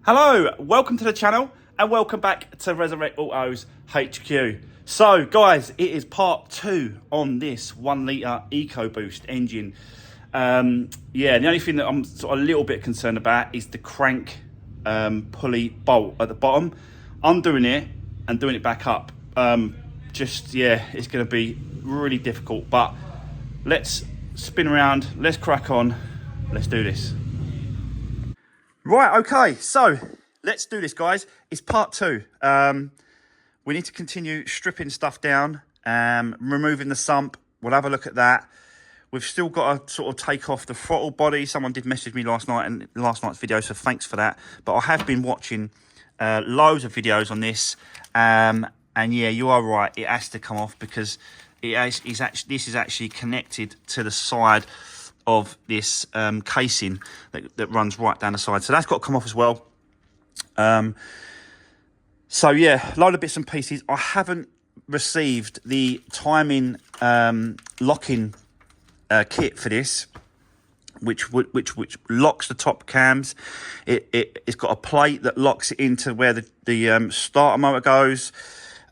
Hello, welcome to the channel and welcome back to Resurwreck Autos HQ. So guys, it is part 2 on this 1 litre EcoBoost engine. Yeah, the only thing that I'm sort of a little bit concerned about is the crank pulley bolt at the bottom. Undoing it and doing it back up. Yeah, it's going to be really difficult, but let's spin around, let's crack on, let's do this. Right, okay, so let's do this, guys. It's part 2. We need to continue stripping stuff down, removing the sump. We'll have a look at that. We've still got to sort of take off the throttle body. Someone did message me last night in last night's video, so thanks for that. But I have been watching loads of videos on this, and yeah, you are right. It has to come off because this is actually connected to the side of this casing that runs right down the side, so that's got to come off as well. So yeah, load of bits and pieces. I haven't received the timing locking kit for this, which locks the top cams. It's got a plate that locks it into where the starter motor goes.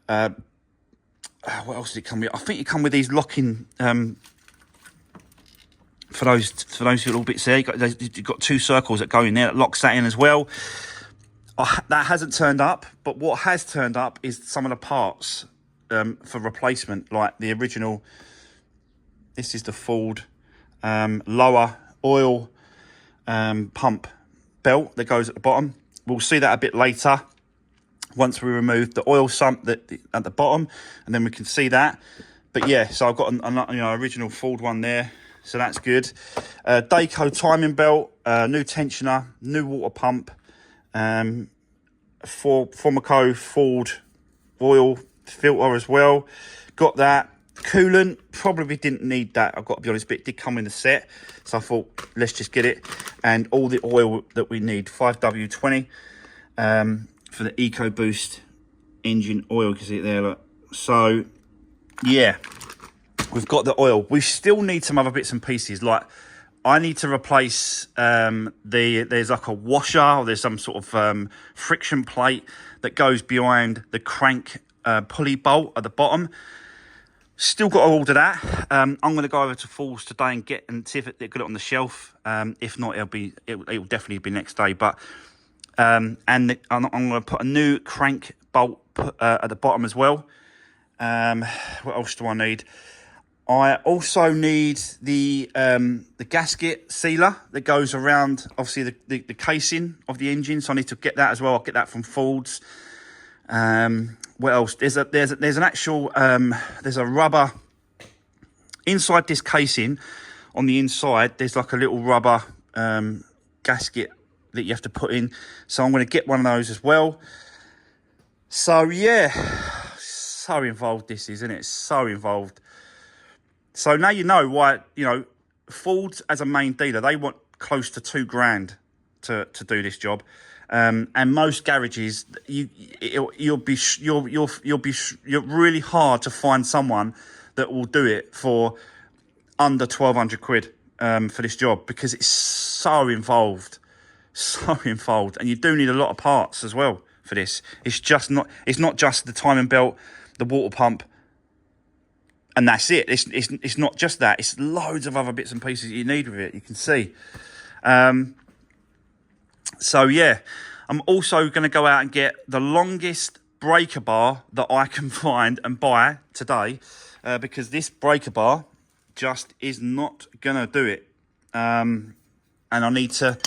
What else did it come with? I think it come with these locking for those little bits there. You've got 2 circles that go in there that locks that in as well. That hasn't turned up, but what has turned up is some of the parts for replacement, like the original. This is the Ford lower oil pump belt that goes at the bottom. We'll see that a bit later once we remove the oil sump at the bottom, and then we can see that. But yeah, so I've got an original Ford one there. So that's good. Dayco timing belt, new tensioner, new water pump, Formico Ford oil filter as well. Got that. Coolant, probably didn't need that, I've got to be honest, but it did come in the set. So I thought, let's just get it. And all the oil that we need, 5W20 for the EcoBoost engine oil. You can see it there, look. So, yeah. We've got the oil. We still need some other bits and pieces. Like, I need to replace there's like a washer, or there's some sort of friction plate that goes behind the crank pulley bolt at the bottom. Still got to order that. I'm going to go over to Falls today and see if they've got it on the shelf. If not, it'll definitely be next day. But I'm going to put a new crank bolt at the bottom as well. What else do I need? I also need the gasket sealer that goes around, obviously, the casing of the engine. So I need to get that as well. I'll get that from Ford's. What else? There's an actual there's a rubber inside this casing. On the inside, there's like a little rubber gasket that you have to put in. So I'm going to get one of those as well. So yeah, so involved this is, isn't it? So involved. So now you know why, Ford as a main dealer, they want close to $2,000 to do this job, and most garages, you're really hard to find someone that will do it for under 1,200 quid for this job, because it's so involved, and you do need a lot of parts as well for this. It's not just the timing belt, the water pump, and that's it. It's not just that. It's loads of other bits and pieces you need with it. You can see. So yeah, I'm also going to go out and get the longest breaker bar that I can find and buy today, because this breaker bar just is not going to do it. And I need to.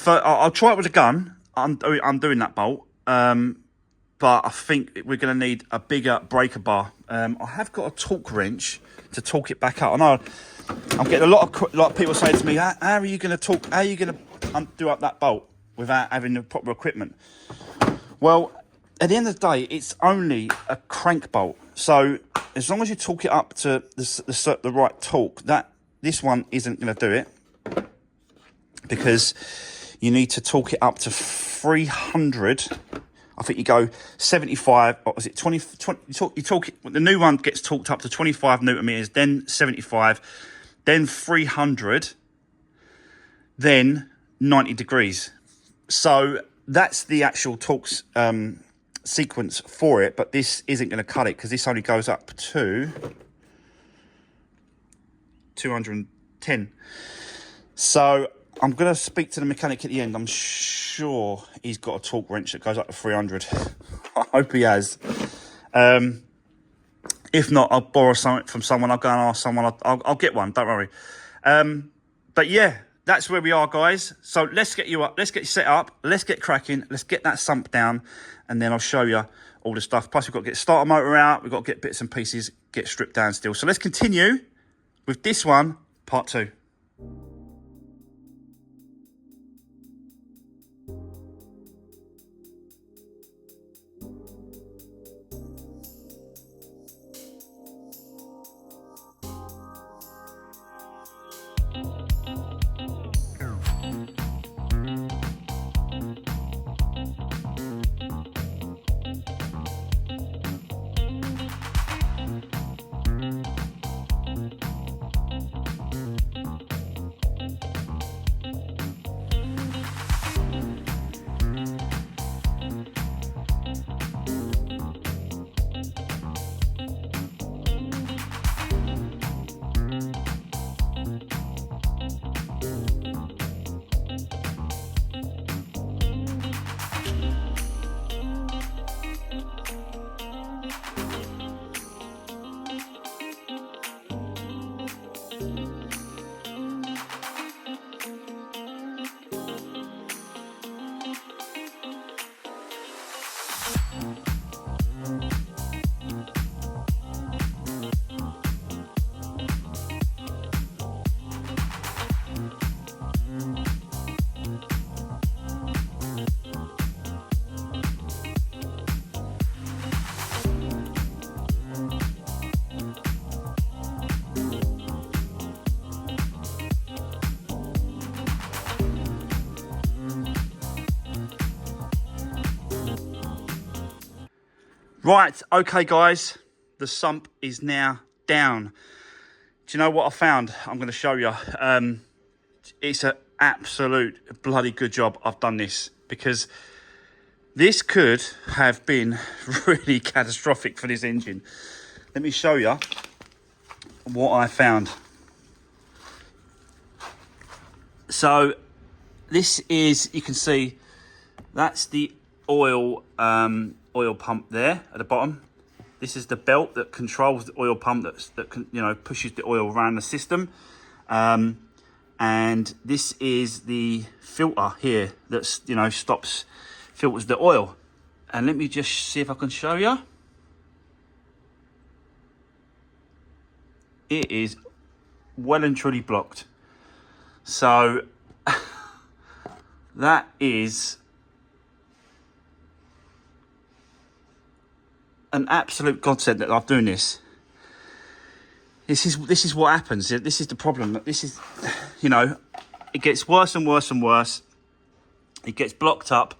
I'll try it with a gun. I'm doing that bolt. But I think we're going to need a bigger breaker bar. I have got a torque wrench to torque it back up. I know I'm getting a lot of people saying to me, how are you going to do up that bolt without having the proper equipment? Well, at the end of the day, it's only a crank bolt. So as long as you torque it up to the right torque, this one isn't going to do it, because you need to torque it up to 300. I think you go 75, or is it 20, you talk it, the new one gets torqued up to 25 Newton meters, then 75, then 300, then 90 degrees. So that's the actual torque sequence for it, but this isn't going to cut it because this only goes up to 210. So I'm going to speak to the mechanic at the end. I'm sure he's got a torque wrench that goes up to 300. I hope he has. If not, I'll borrow something from someone. I'll go and ask someone. I'll get one, don't worry. But yeah, that's where we are, guys. So let's get you up. Let's get you set up. Let's get cracking. Let's get that sump down. And then I'll show you all the stuff. Plus, we've got to get starter motor out. We've got to get bits and pieces, get stripped down still. So let's continue with this one, part 2. Right, okay, guys, the sump is now down. Do you know what I found? I'm going to show you. It's an absolute bloody good job I've done this, because this could have been really catastrophic for this engine. Let me show you what I found. So this is, you can see, that's the oil pump there at the bottom. This is the belt that controls the oil pump that you know, pushes the oil around the system. And this is the filter here that's, you know, filters the oil. And let me just see if I can show you. It is well and truly blocked. So that is an absolute godsend that I'm doing this. This is what happens. This is the problem. This is, you know, it gets worse and worse and worse. It gets blocked up.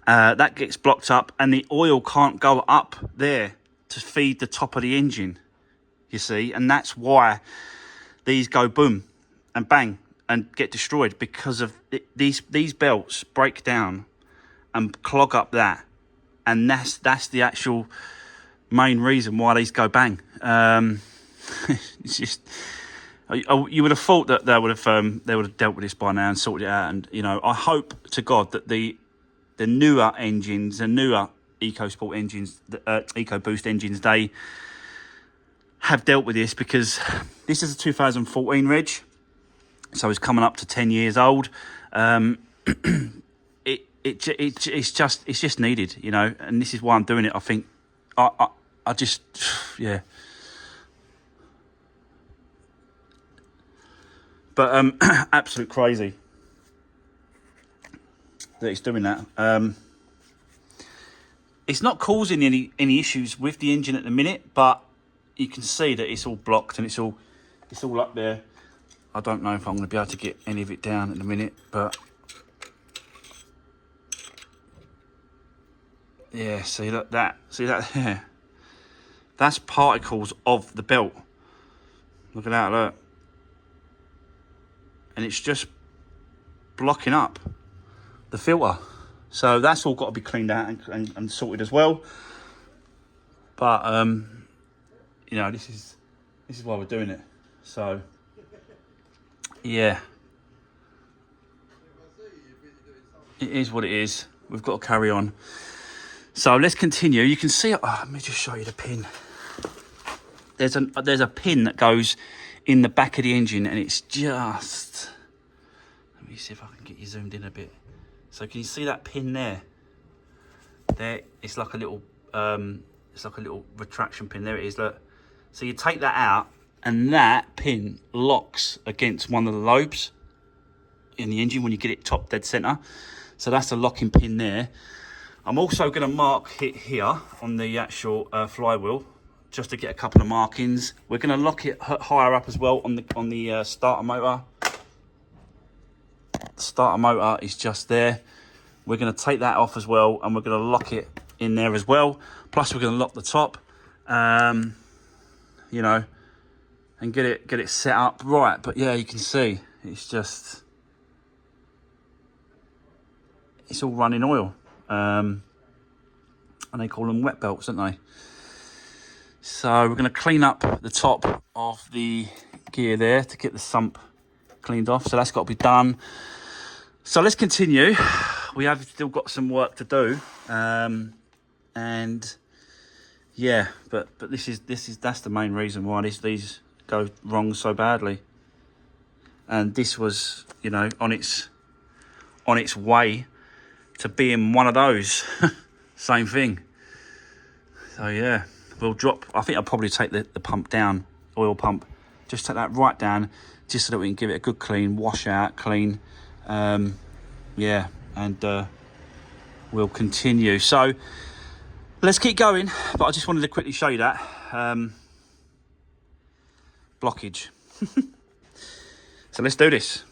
That gets blocked up, and the oil can't go up there to feed the top of the engine. You see, and that's why these go boom and bang and get destroyed, because of these belts break down and clog up that. And that's the actual main reason why these go bang. It's just, you would have thought that they would have dealt with this by now and sorted it out. And you know, I hope to God that the newer engines, the newer EcoSport engines, the EcoBoost engines, they have dealt with this, because this is a 2014 reg, so it's coming up to 10 years old. It's just needed, you know, and this is why I'm doing it. I think I just, yeah. But absolute crazy that it's doing that. It's not causing any issues with the engine at the minute, but you can see that it's all blocked and it's all up there. I don't know if I'm going to be able to get any of it down in a minute, but yeah, see that yeah. That's particles of the belt. Look at that, look. And it's just blocking up the filter. So that's all got to be cleaned out and sorted as well. But you know, this is why we're doing it. So yeah, it is what it is. We've got to carry on. So let's continue. You can see. Oh, let me just show you the pin. There's a pin that goes in the back of the engine, and it's just. Let me see if I can get you zoomed in a bit. So can you see that pin there? There, it's like a little retraction pin. There it is. Look. So you take that out, and that pin locks against one of the lobes in the engine when you get it top dead center. So that's a locking pin there. I'm also going to mark it here on the actual flywheel, just to get a couple of markings. We're going to lock it higher up as well on the starter motor. The starter motor is just there. We're going to take that off as well, and we're going to lock it in there as well. Plus, we're going to lock the top, you know, and get it set up right. But yeah, you can see it's just it's all running oil, and they call them wet belts, don't they? So we're going to clean up the top of the gear there to get the sump cleaned off. So that's got to be done. So let's continue. We have still got some work to do, and yeah, but that's the main reason why these go wrong so badly. And this was, you know, on its way to being one of those. Same thing. So yeah, we'll drop. I think I'll probably take the pump down, oil pump. Just take that right down, just so that we can give it a good clean, wash out, clean. Yeah, and we'll continue. So let's keep going. But I just wanted to quickly show you that blockage. So let's do this.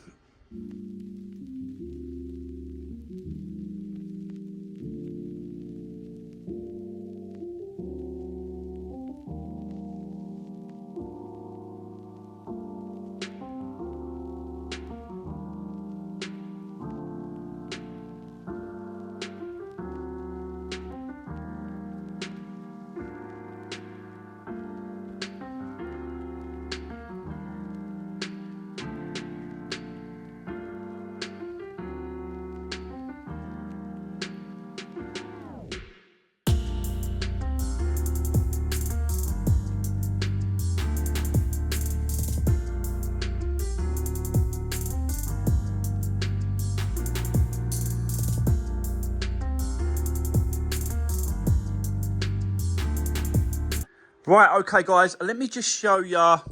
Right, okay, guys, let me just show you what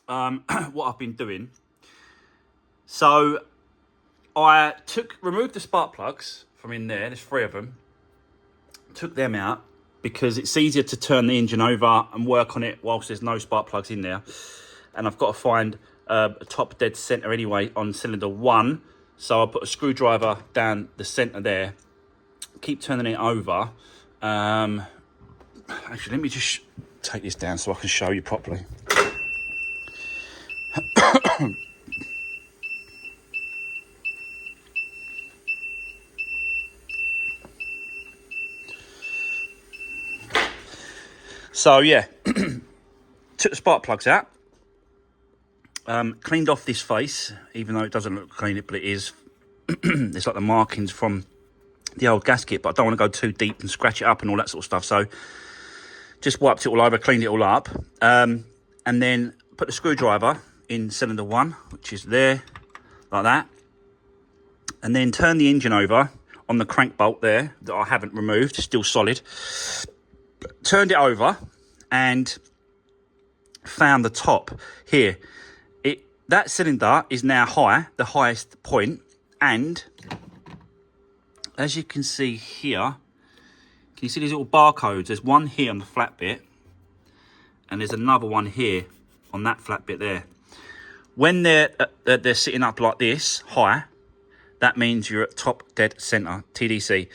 I've been doing. So I removed the spark plugs from in there. There's 3 of them. Took them out because it's easier to turn the engine over and work on it whilst there's no spark plugs in there. And I've got to find a top dead center anyway on cylinder 1. So I put a screwdriver down the center there. Keep turning it over. Actually, let me just take this down so I can show you properly. So yeah, took the spark plugs out, cleaned off this face, even though it doesn't look clean, but it is. It's like the markings from the old gasket, but I don't want to go too deep and scratch it up and all that sort of stuff. So just wiped it all over, cleaned it all up, and then put the screwdriver in cylinder 1, which is there, like that. And then turn the engine over on the crank bolt there that I haven't removed, still solid. Turned it over and found the top here. That cylinder is now high, the highest point, and as you can see here, can you see these little barcodes? There's one here on the flat bit, and there's another one here on that flat bit there. When they're sitting up like this, high, that means you're at top dead center, TDC.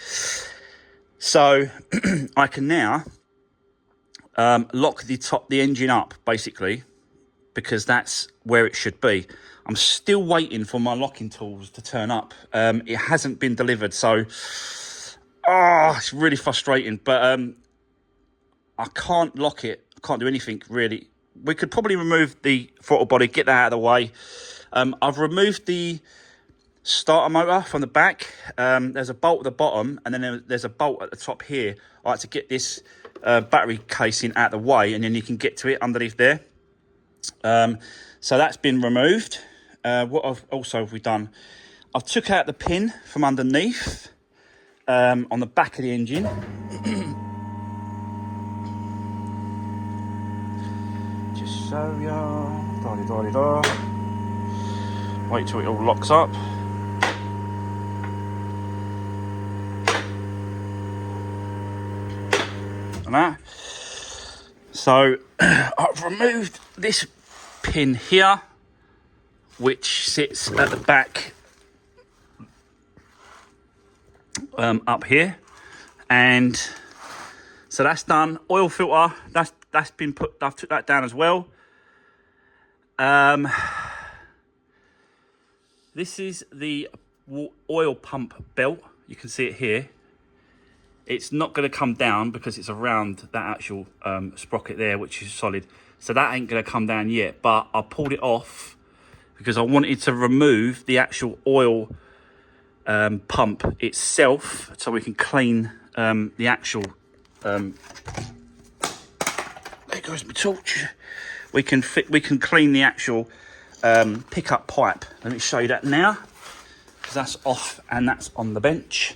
So I can now lock the engine up, basically, because that's where it should be. I'm still waiting for my locking tools to turn up. It hasn't been delivered, so it's really frustrating. But I can't lock it. I can't do anything really. We could probably remove the throttle body, get that out of the way. I've removed the starter motor from the back. There's a bolt at the bottom, and then there's a bolt at the top here. I like to get this battery casing out of the way, and then you can get to it underneath there. So that's been removed. What have we done? I've took out the pin from underneath on the back of the engine. Just show ya. Wait till it all locks up. And that. So I've removed this pin here, which sits at the back up here, and so that's done. Oil filter, that's been put. I've took that down as well. This is the oil pump belt. You can see it here. It's not going to come down because it's around that actual sprocket there, which is solid. So that ain't going to come down yet. But I pulled it off because I wanted to remove the actual oil pump itself, so we can clean the actual. There goes my torch. We can clean the actual pickup pipe. Let me show you that now, because that's off and that's on the bench.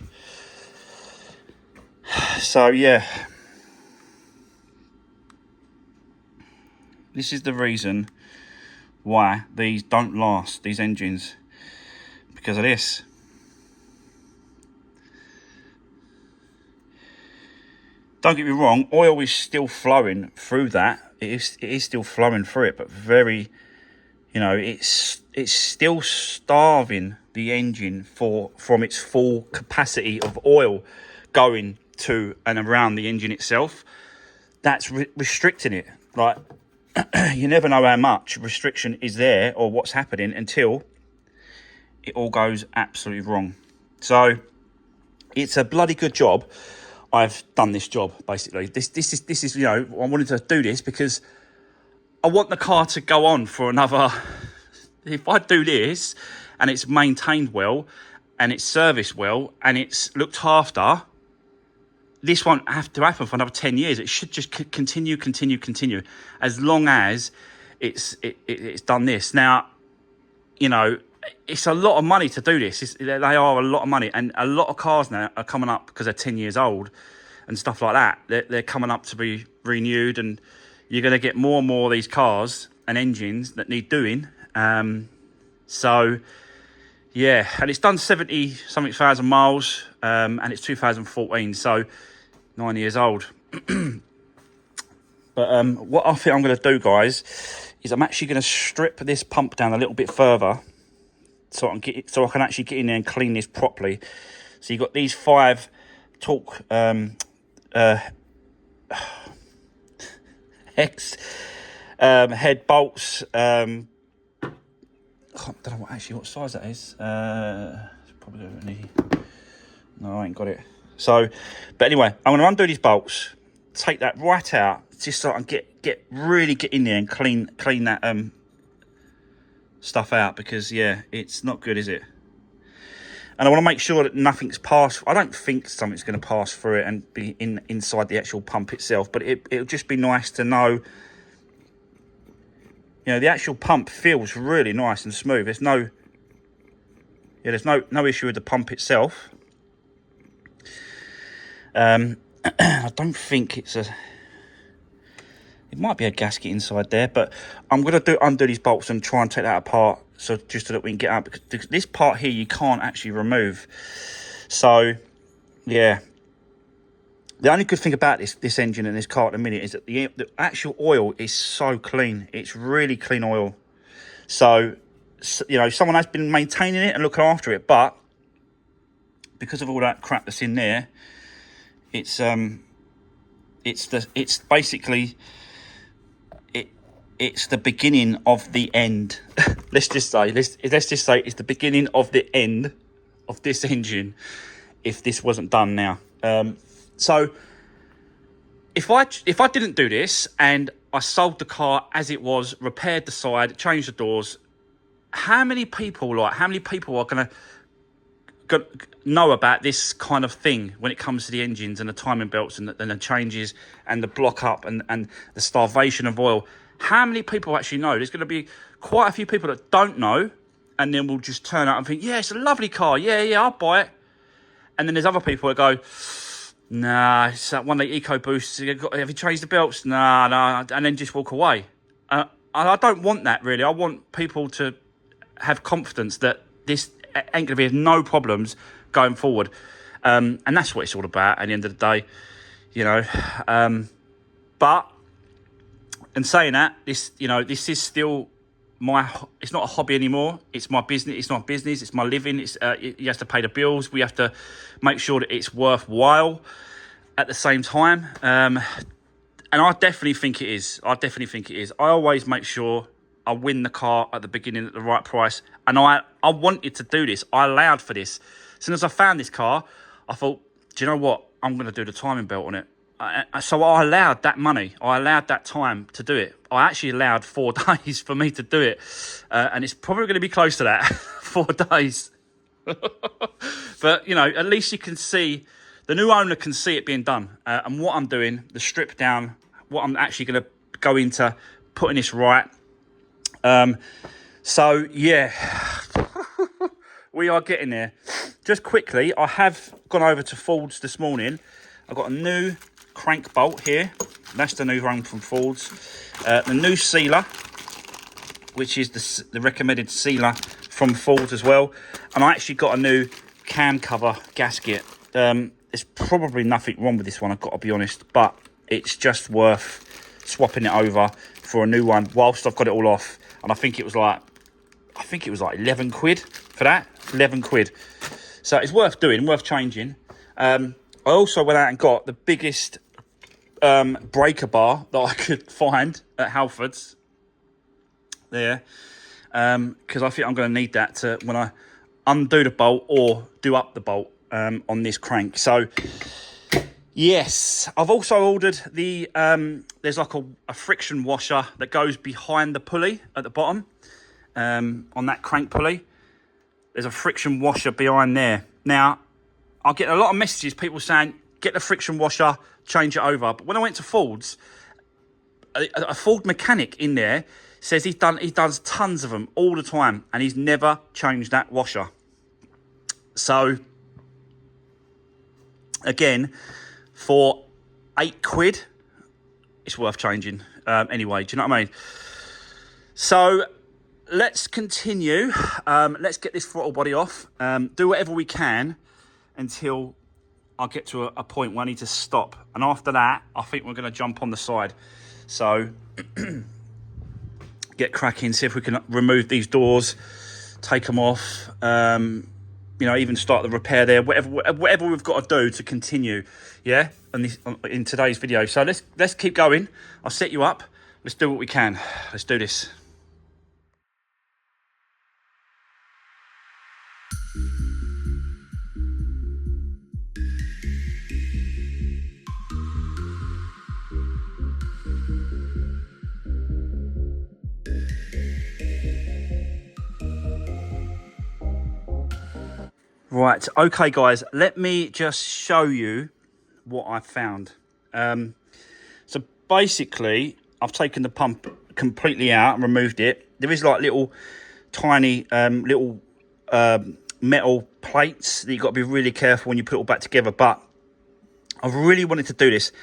So yeah, this is the reason why these don't last, these engines, because of this. Don't get me wrong, oil is still flowing through that. It is still flowing through it, but very, you know, it's still starving the engine from its full capacity of oil going to and around the engine itself. That's restricting it. Like, you never know how much restriction is there or what's happening until it all goes absolutely wrong. So it's a bloody good job I've done this job, basically. This is, you know, I wanted to do this because I want the car to go on for another. If I do this and it's maintained well and it's serviced well and it's looked after, this won't have to happen for another 10 years. It should just continue, as long as it's done this. Now, you know, it's a lot of money to do this. They are a lot of money, and a lot of cars now are coming up because they're 10 years old and stuff like that. They're coming up to be renewed, and you're going to get more and more of these cars and engines that need doing. So, yeah, and it's done 70-something thousand miles, and it's 2014, so 9 years old. But what I think I'm going to do, guys, is I'm actually going to strip this pump down a little bit further, so I can actually get in there and clean this properly. So you've got these 5 torque hex head bolts. I don't know what size that is. It's probably only. No, I ain't got it. So, but anyway, I'm going to undo these bolts, take that right out, just so I can really get in there and clean that stuff out, because yeah, it's not good, is it? And I want to make sure that nothing's passed. I don't think something's going to pass through it and be inside the actual pump itself, but it'll just be nice to know. You know, the actual pump feels really nice and smooth. There's no issue with the pump itself. I don't think it might be a gasket inside there, but I'm going to undo these bolts and try and take that apart, so just so that we can get out, because this part here you can't actually remove. So yeah, the only good thing about this engine and this car at the minute is that the actual oil is so clean. It's really clean oil. So you know, someone has been maintaining it and looking after it, but because of all that crap that's in there, it's basically it's the beginning of the end. let's just say it's the beginning of the end of this engine if this wasn't done now. So if I didn't do this and I sold the car as it was, repaired the side, changed the doors, how many people are gonna know about this kind of thing when it comes to the engines and the timing belts and the changes and the block up and the starvation of oil? How many people actually know? There's going to be quite a few people that don't know, and then will just turn up and think, yeah, it's a lovely car, yeah, I'll buy it. And then there's other people that go, nah, it's that 1 litre EcoBoost, have you changed the belts? Nah, and then just walk away. I don't want that, really. I want people to have confidence that this ain't going to be no problems going forward. And that's what it's all about at the end of the day, you know. But, in saying that, this is still it's not a hobby anymore. It's my business. It's not business. It's my living. You have to pay the bills. We have to make sure that it's worthwhile at the same time. And I definitely think it is. I always make sure I win the car at the beginning at the right price. And I wanted to do this. I allowed for this. As soon as I found this car, I thought, do you know what? I'm going to do the timing belt on it. So I allowed that money. I allowed that time to do it. I actually allowed 4 days for me to do it. And it's probably going to be close to that, 4 days. But, at least you can see, the new owner can see it being done. And what I'm doing, the strip down, what I'm actually going to go into putting this right. So, yeah, we are getting there. Just quickly, I have gone over to Ford's this morning. I've got a new crank bolt here. That's the new one from Ford's. The new sealer, which is the recommended sealer from Ford's as well. And I actually got a new cam cover gasket. There's probably nothing wrong with this one, I've got to be honest, but it's just worth swapping it over for a new one whilst I've got it all off. And I think it was like 11 quid for that. 11 quid. So it's worth doing, worth changing. I also went out and got the biggest breaker bar that I could find at Halfords there, because I think I'm going to need that to when I undo the bolt or do up the bolt on this crank. So yes, I've also ordered the there's like a friction washer that goes behind the pulley at the bottom, on that crank pulley. There's a friction washer behind there. Now I get a lot of messages, people saying, get the friction washer, change it over. But when I went to Ford's, a Ford mechanic in there says he does tons of them all the time, and he's never changed that washer. So, again, for 8 quid, it's worth changing. Anyway, do you know what I mean? So, let's continue. Let's get this throttle body off. Do whatever we can until I get to a point where I need to stop. And after that, I think we're going to jump on the side. So, get cracking, see if we can remove these doors, take them off, even start the repair there, whatever we've got to do to continue, yeah, in today's video. So let's keep going. I'll set you up. Let's do what we can. Let's do this. Right, okay guys, let me just show you what I found. So basically, I've taken the pump completely out and removed it. There is like little tiny metal plates that you've got to be really careful when you put it all back together. But I really wanted to do this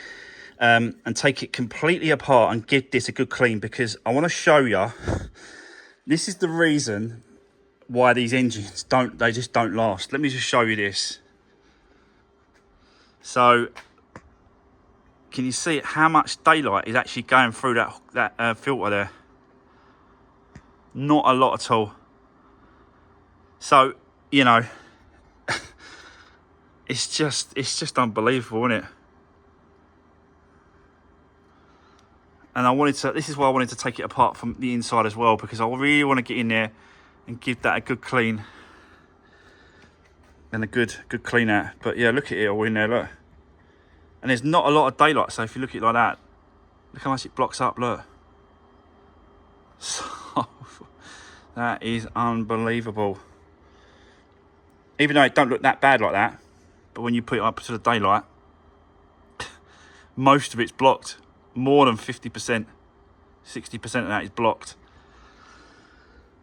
and take it completely apart and give this a good clean, because I want to show you, this is the reason why these engines just don't last. Let me just show you this. So can you see how much daylight is actually going through that filter there? Not a lot at all. So it's just unbelievable, isn't it? And I wanted to, this is why I wanted to take it apart from the inside as well, because I really want to get in there and give that a good clean and a good clean out. But yeah, look at it all in there, look. And there's not a lot of daylight, so if you look at it like that, look how much it blocks up, look. So, that is unbelievable. Even though it don't look that bad like that, but when you put it up to the daylight, most of it's blocked. More than 50%, 60% of that is blocked.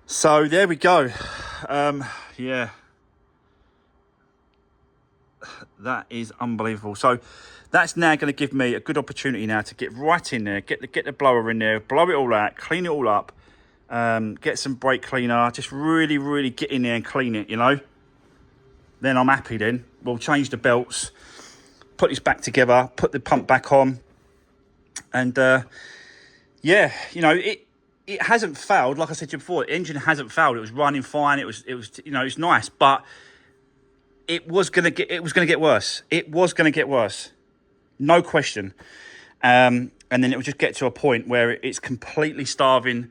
So there we go. Yeah, that is unbelievable. So that's now going to give me a good opportunity now to get right in there, get the blower in there, blow it all out, clean it all up, get some brake cleaner, just really get in there and clean it, you know. Then I'm happy. Then we'll change the belts, put this back together, put the pump back on. And yeah, you know, it hasn't failed. Like I said to you before, the engine hasn't failed. It was running fine. It was you know, it's nice, but it was gonna get worse. It was gonna get worse, no question. And then it would just get to a point where it's completely starving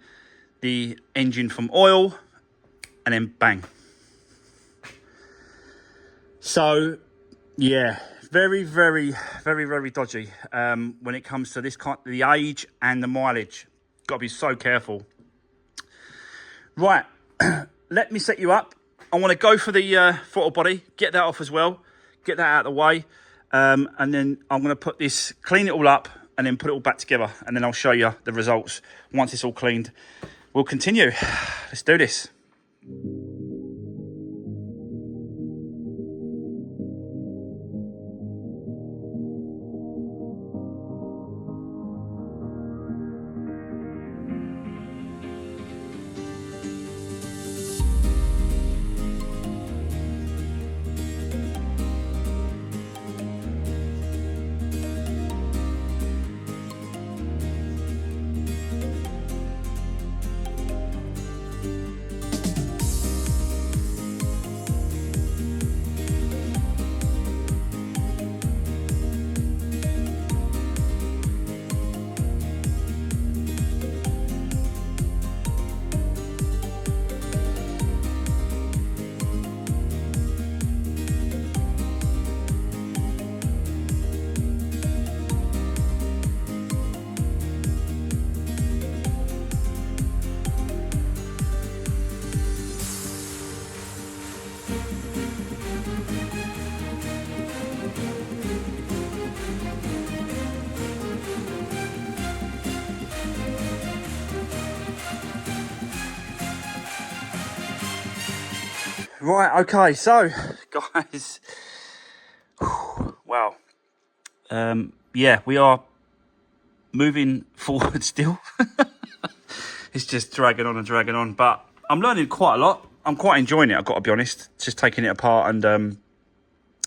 the engine from oil, and then bang. So yeah. Very dodgy when it comes to this kind, the age and the mileage. Got to be so careful. Right, let me set you up. I want to go for the throttle body, get that off as well, get that out of the way, and then I'm going to put this, clean it all up, and then put it all back together, and then I'll show you the results once it's all cleaned. We'll continue. Let's do this. Right, okay, so guys, wow, yeah, we are moving forward still. It's just dragging on, but I'm learning quite a lot. I'm quite enjoying it, I've got to be honest, just taking it apart and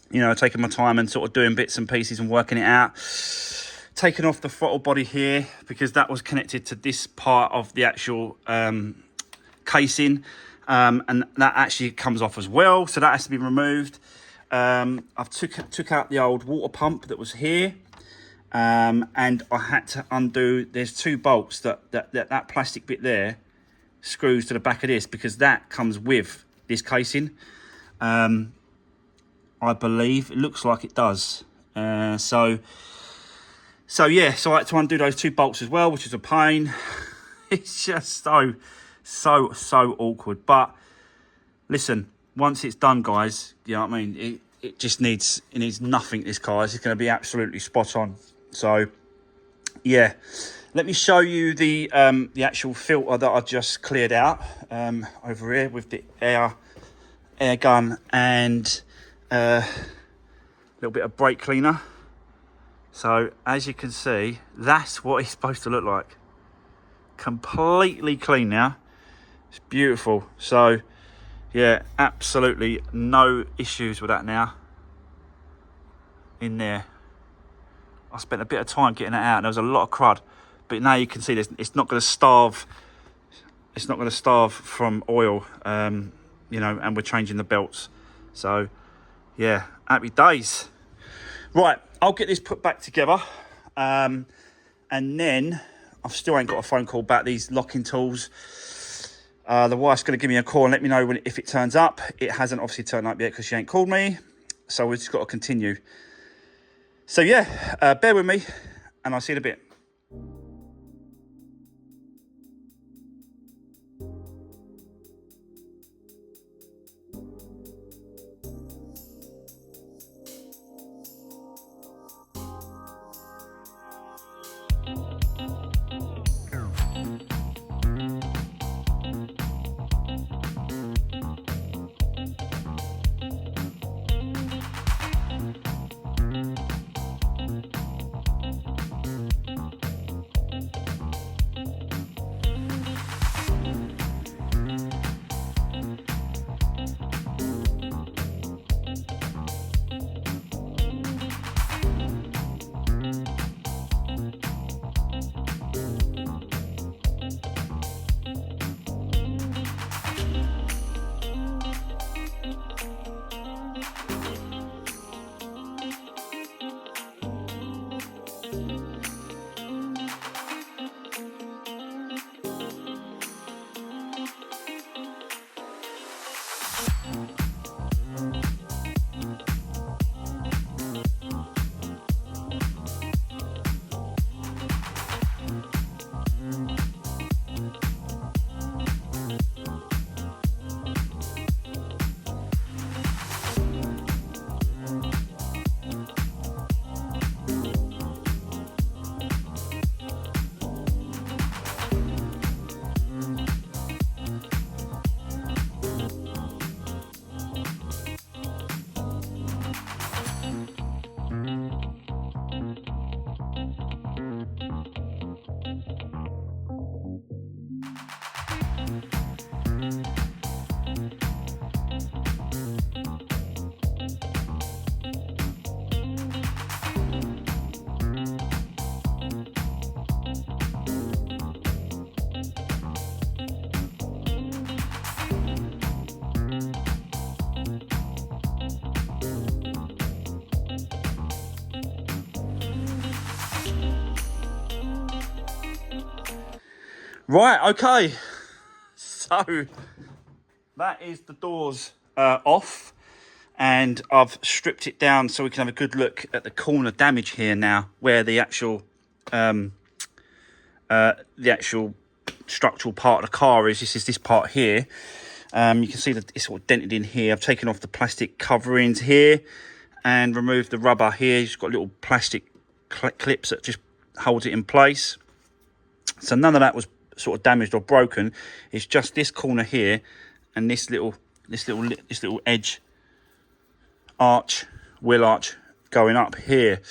you know, taking my time and sort of doing bits and pieces and working it out. Taking off the throttle body here because that was connected to this part of the actual casing. And that actually comes off as well, so that has to be removed. I've took out the old water pump that was here, and I had to undo. There's two bolts that plastic bit there screws to the back of this because that comes with this casing. I believe it looks like it does. So yeah, so I had to undo those two bolts as well, which is a pain. It's just so awkward, but listen, once it's done, guys, you know what I mean, it just needs nothing. This car is going to be absolutely spot on. So yeah, let me show you the actual filter that I just cleared out over here with the air gun and a little bit of brake cleaner. So as you can see, that's what it's supposed to look like. Completely clean now. It's beautiful. So yeah, absolutely no issues with that now in there. I spent a bit of time getting it out and there was a lot of crud, but now you can see this, it's not going to starve. It's not going to starve from oil, you know, and we're changing the belts. So yeah, happy days. Right, I'll get this put back together, and then I've still ain't got a phone call about these locking tools. The wife's going to give me a call and let me know if it turns up. It hasn't obviously turned up yet because she ain't called me. So we've just got to continue. So yeah, bear with me and I'll see you in a bit. Right, okay, so that is the doors off, and I've stripped it down so we can have a good look at the corner damage here now, where the actual structural part of the car is. This is this part here. You can see that it's sort of dented in here. I've taken off the plastic coverings here and removed the rubber here. It's got little plastic clips that just holds it in place. So none of that was sort of damaged or broken. It's just this corner here and this little edge wheel arch going up here,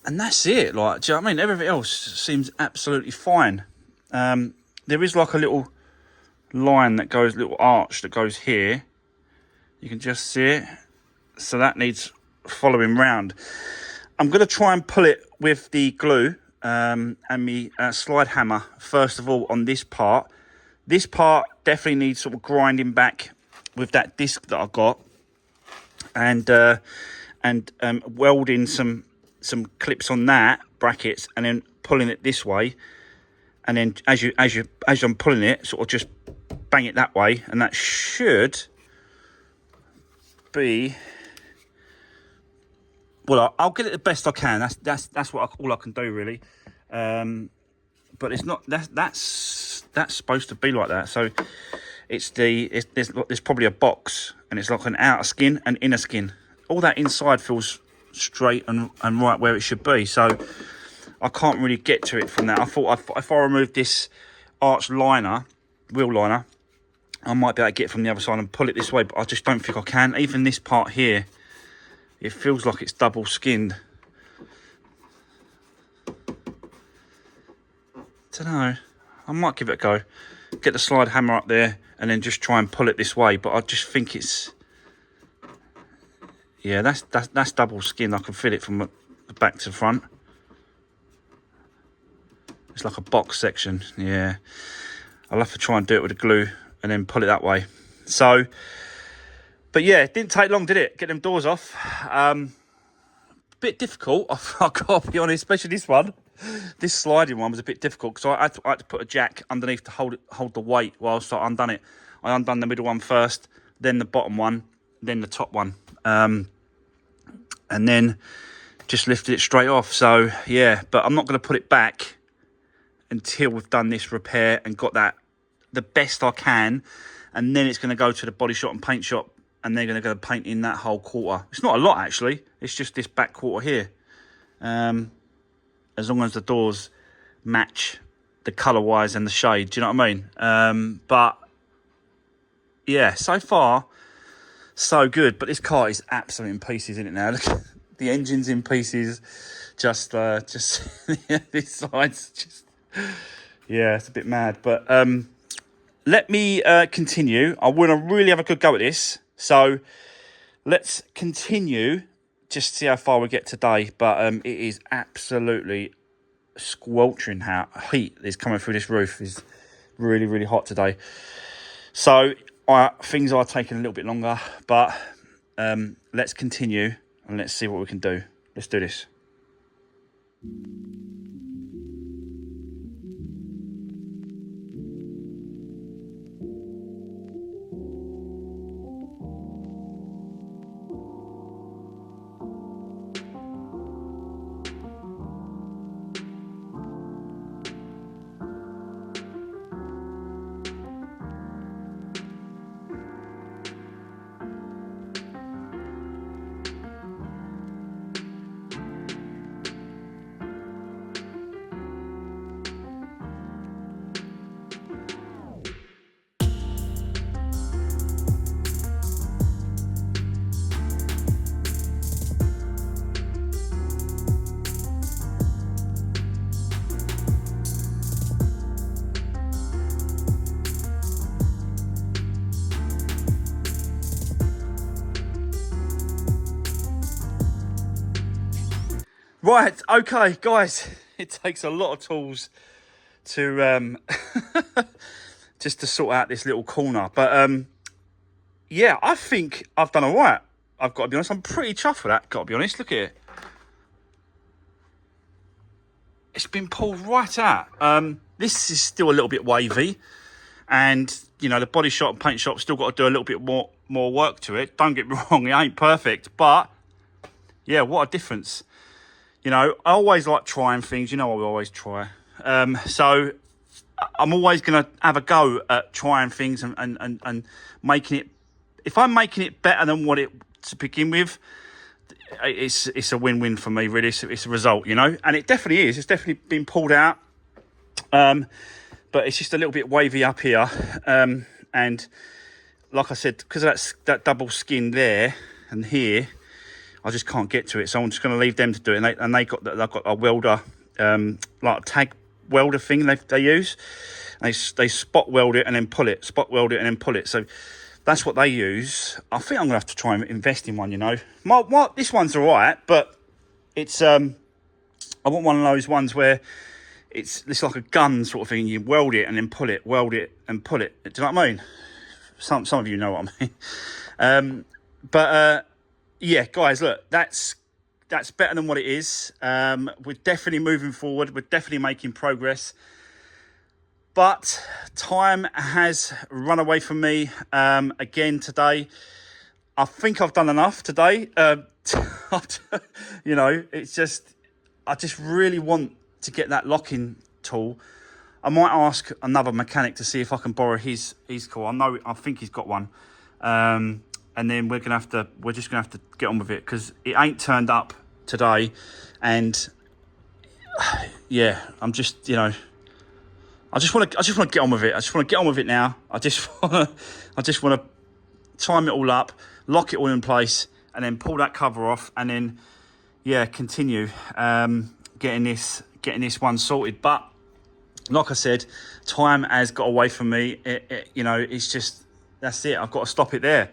and that's it. Like, do you know what I mean? Everything else seems absolutely fine. There is like a little line that goes, little arch that goes here. You can just see it. So that needs following round. I'm going to try and pull it with the glue and me slide hammer first of all on this part. This part definitely needs sort of grinding back with that disc that I've got, and welding some clips on that, brackets, and then pulling it this way, and then as I'm pulling it, sort of just bang it that way, and that should be, well, I'll get it the best I can. That's all I can do, really. But it's not, that's supposed to be like that. So there's probably a box, and it's like an outer skin and inner skin. All that inside feels straight and right where it should be. So I can't really get to it from that. I thought if I remove this arch liner, wheel liner, I might be able to get it from the other side and pull it this way, but I just don't think I can. Even this part here, it feels like it's double skinned. Don't know. I might give it a go. Get the slide hammer up there and then just try and pull it this way. But I just think it's, yeah, that's double skin. I can feel it from the back to the front. It's like a box section. Yeah, I'll have to try and do it with the glue and then pull it that way. So, but yeah, it didn't take long, did it? Get them doors off. bit difficult. I've got to be honest, especially this one. This sliding one was a bit difficult because I had to put a jack underneath to hold the weight whilst I undone it. I undone the middle one first, then the bottom one, then the top one, and then just lifted it straight off. So yeah, but I'm not going to put it back until we've done this repair and got that the best I can, and then it's going to go to the body shop and paint shop, and they're going to go paint in that whole quarter. It's not a lot actually, it's just this back quarter here, as long as the doors match the colour wise and the shade, do you know what I mean? But yeah, so far so good. But this car is absolutely in pieces, isn't it now? Look, the engine's in pieces, just yeah, this side's just, yeah, it's a bit mad. But let me continue. I want to really have a good go at this, so let's continue, just see how far we get today. But it is absolutely squelching heat is coming through this roof. Is really, really hot today. So things are taking a little bit longer, but let's continue and let's see what we can do. Let's do this. Right, okay, guys, it takes a lot of tools to just to sort out this little corner, but yeah, I think I've done all right. I've got to be honest, I'm pretty chuffed with that, got to be honest. Look at it, it's been pulled right out. This is still a little bit wavy, and you know, the body shop and paint shop still got to do a little bit more work to it. Don't get me wrong, it ain't perfect, but yeah, what a difference. You know, I always like trying things. You know, I always try. So I'm always going to have a go at trying things and making it. If I'm making it better than what it to begin with, it's a win-win for me, really. It's a result, you know, and it definitely is. It's definitely been pulled out. But it's just a little bit wavy up here. And like I said, because of that double skin there and here, I just can't get to it, so I'm just going to leave them to do it. And they've got a welder, like a tag welder thing they use. They spot weld it and then pull it, spot weld it and then pull it. So that's what they use. I think I'm going to have to try and invest in one, you know. This one's all right, but it's I want one of those ones where it's like a gun sort of thing. You weld it and then pull it, weld it and pull it. Do you know what I mean? Some of you know what I mean. Yeah, guys, look, that's better than what it is. We're definitely moving forward. We're definitely making progress. But time has run away from me again today. I think I've done enough today. You know, it's just, I just really want to get that locking tool. I might ask another mechanic to see if I can borrow his tool. I think he's got one. And then we're just gonna have to get on with it because it ain't turned up today, and yeah, I'm just, you know, I just want to get on with it. I just want to get on with it now. I just want to time it all up, lock it all in place, and then pull that cover off, and then yeah, continue getting this one sorted. But like I said, time has got away from me. You know, it's just, that's it. I've got to stop it there.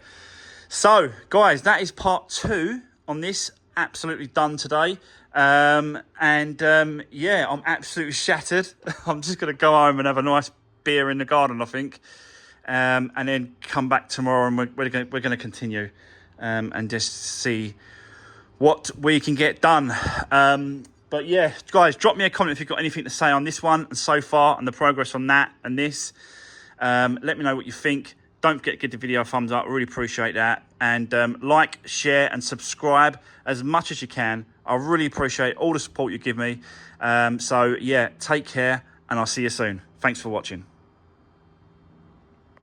So, guys, that is part 2 on this. Absolutely done today. Yeah, I'm absolutely shattered. I'm just going to go home and have a nice beer in the garden, I think. And then come back tomorrow, and we're going to continue and just see what we can get done. But yeah, guys, drop me a comment if you've got anything to say on this one and so far and the progress on that and this. Let me know what you think. Don't forget to give the video a thumbs up. I really appreciate that. And like, share and subscribe as much as you can. I really appreciate all the support you give me. So yeah, take care and I'll see you soon. Thanks for watching.